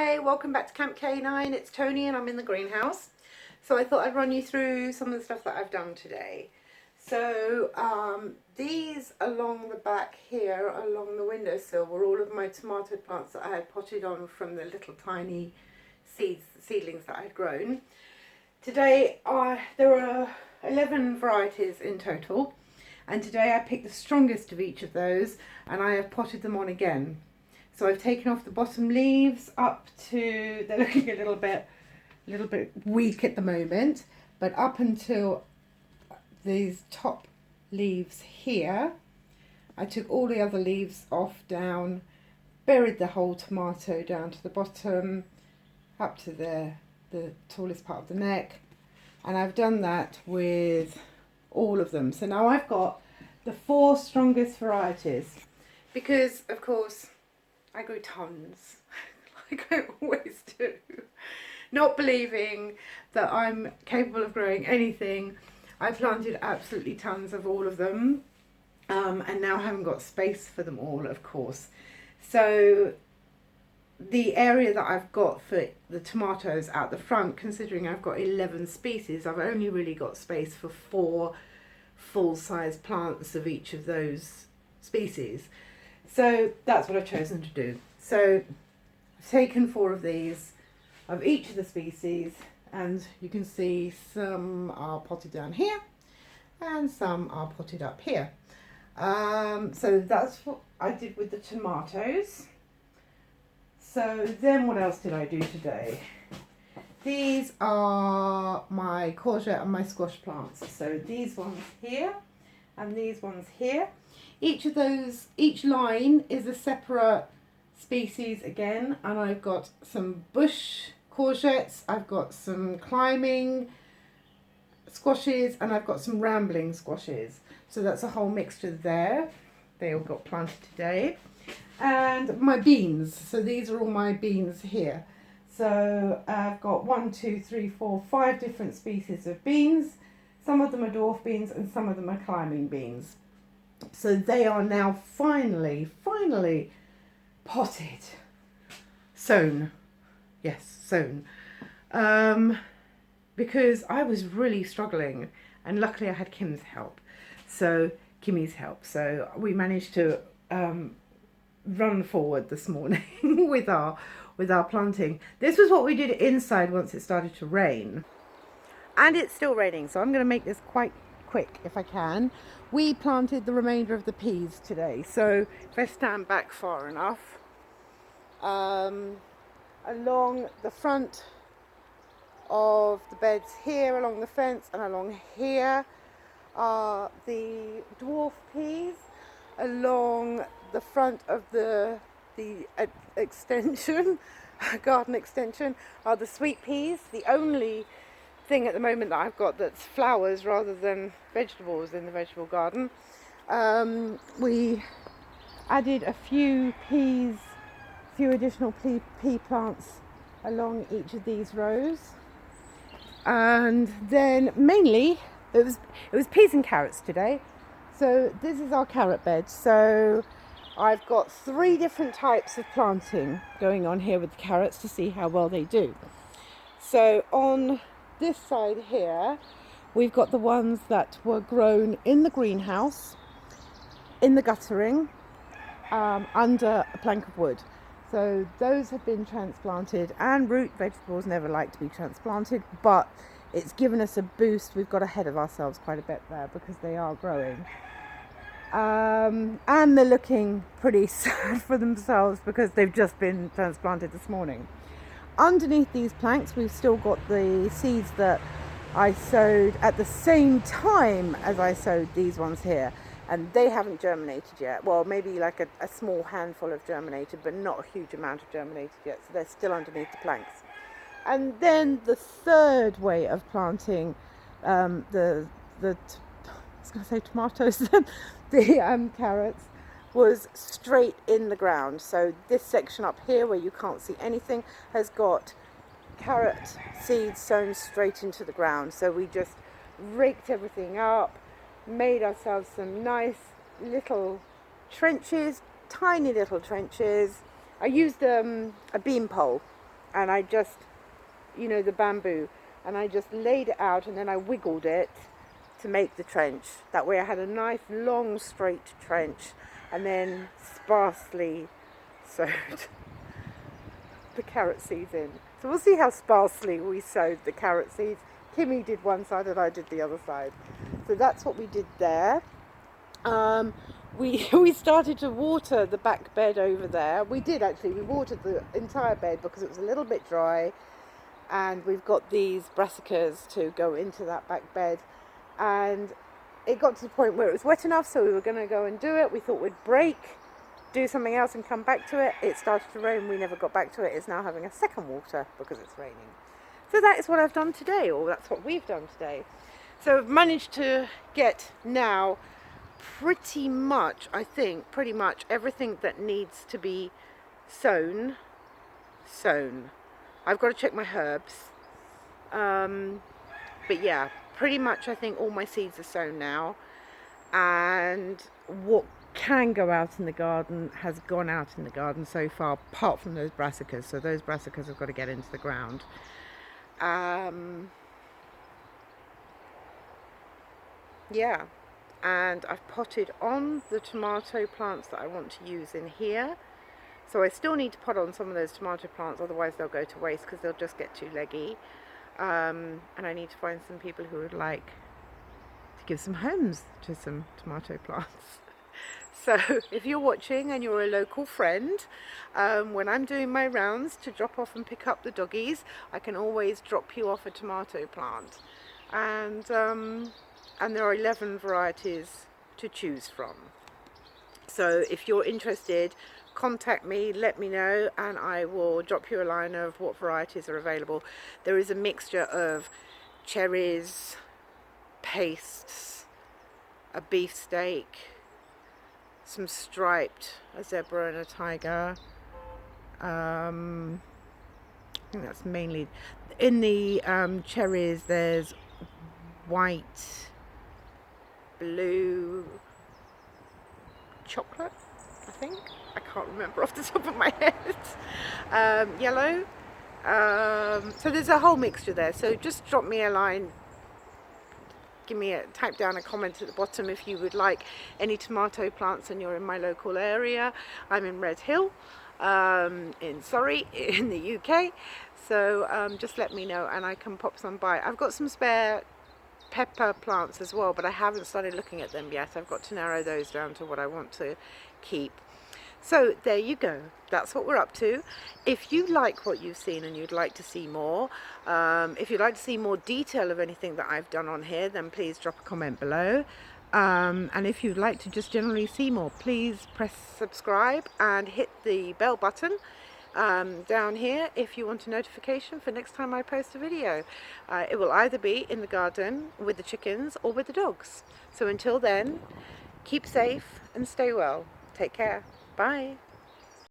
Hi, welcome back to Camp K9. It's Tony and I'm in the greenhouse. So I thought I'd run you through some of the stuff that I've done today. So these along the back here, along the windowsill, were all of my tomato plants that I had potted on from the little tiny seedlings that I had grown. Today there are 11 varieties in total, and today I picked the strongest of each of those and I have potted them on again. So I've taken off the bottom leaves up to, they're looking a little bit weak at the moment, but up until these top leaves here, I took all the other leaves off down, buried the whole tomato down to the bottom, up to the tallest part of the neck, and I've done that with all of them. So now I've got the 4 strongest varieties because, of course, I grew tons, like I always do. Not believing that I'm capable of growing anything, I planted absolutely tons of all of them, and now I haven't got space for them all, of course. So the area that I've got for the tomatoes out the front, considering I've got 11 species, I've only really got space for 4 full-size plants of each of those species. So that's what I've chosen to do. So I've taken 4 of these of each of the species, and you can see some are potted down here and some are potted up here. So that's what I did with the tomatoes. So then what else did I do today? These are my courgette and my squash plants. So these ones here and these ones here. Each line is a separate species again, and I've got some bush courgettes, I've got some climbing squashes, and I've got some rambling squashes. So that's a whole mixture there. They all got planted today. And my beans. So these are all my beans here. So I've got 1, 2, 3, 4, 5 different species of beans. Some of them are dwarf beans and some of them are climbing beans. So they are now finally potted. Sown. Yes, sown. Because I was really struggling, and luckily I had Kimmy's help. So we managed to run forward this morning with our planting. This was what we did inside once it started to rain. And it's still raining, so I'm going to make this quite quick if I can. We planted the remainder of the peas today, so if I stand back far enough, along the front of the beds here, along the fence and along here are the dwarf peas. Along the front of the extension, garden extension, are the sweet peas. The only thing at the moment that I've got that's flowers rather than vegetables in the vegetable garden. We added a few additional pea plants along each of these rows, and then mainly it was peas and carrots today. So this is our carrot bed. So I've got 3 different types of planting going on here with the carrots to see how well they do. So on this side here, we've got the ones that were grown in the greenhouse, in the guttering, under a plank of wood. So those have been transplanted, and root vegetables never like to be transplanted, but it's given us a boost. We've got ahead of ourselves quite a bit there because they are growing. And they're looking pretty sad for themselves because they've just been transplanted this morning. Underneath these planks, we've still got the seeds that I sowed at the same time as I sowed these ones here, and they haven't germinated yet. Well, maybe like a small handful have germinated, but not a huge amount have germinated yet, so they're still underneath the planks. And then the third way of planting the tomatoes, the carrots, was straight in the ground. So this section up here where you can't see anything has got carrot seeds sown straight into the ground. So we just raked everything up, made ourselves some nice little trenches, tiny little trenches. I used a beam pole and I just, you know, the bamboo, and I just laid it out, and then I wiggled it to make the trench. That way I had a nice long straight trench, and then sparsely sowed the carrot seeds in. So we'll see how sparsely we sowed the carrot seeds. Kimmy did one side and I did the other side. So that's what we did there. We started to water the back bed over there. We did actually. We watered the entire bed because it was a little bit dry, and we've got these brassicas to go into that back bed, and it got to the point where it was wet enough, so we were going to go and do it. We thought we'd break, do something else and come back to it. It started to rain. We never got back to it. It's now having a second water because it's raining. So that is what I've done today, or that's what we've done today. So I've managed to get now pretty much, I think, pretty much everything that needs to be sown. I've got to check my herbs. But yeah, pretty much I think all my seeds are sown now. And what can go out in the garden has gone out in the garden so far, apart from those brassicas. So those brassicas have got to get into the ground. Yeah, and I've potted on the tomato plants that I want to use in here. So I still need to pot on some of those tomato plants, otherwise they'll go to waste because they'll just get too leggy. And I need to find some people who would like to give some homes to some tomato plants. So if you're watching and you're a local friend, when I'm doing my rounds to drop off and pick up the doggies, I can always drop you off a tomato plant. And there are 11 varieties to choose from. So if you're interested, contact me, let me know, and I will drop you a line of what varieties are available. There is a mixture of cherries, pastes, a beefsteak, some striped, a zebra and a tiger. I think that's mainly in the cherries. There's white, blue, chocolate, I think. I can't remember off the top of my head. Yellow. So there's a whole mixture there. So just drop me a line. Type down a comment at the bottom if you would like any tomato plants and you're in my local area. I'm in Red Hill, in Surrey, in the UK. So just let me know and I can pop some by. I've got some spare pepper plants as well, but I haven't started looking at them yet. I've got to narrow those down to what I want to keep. So there you go, that's what we're up to. If you like what you've seen and you'd like to see more, if you'd like to see more detail of anything that I've done on here, then please drop a comment below. And if you'd like to just generally see more, please press subscribe and hit the bell button down here if you want a notification for next time I post a video. It will either be in the garden with the chickens or with the dogs. So until then, keep safe and stay well. Take care. Bye.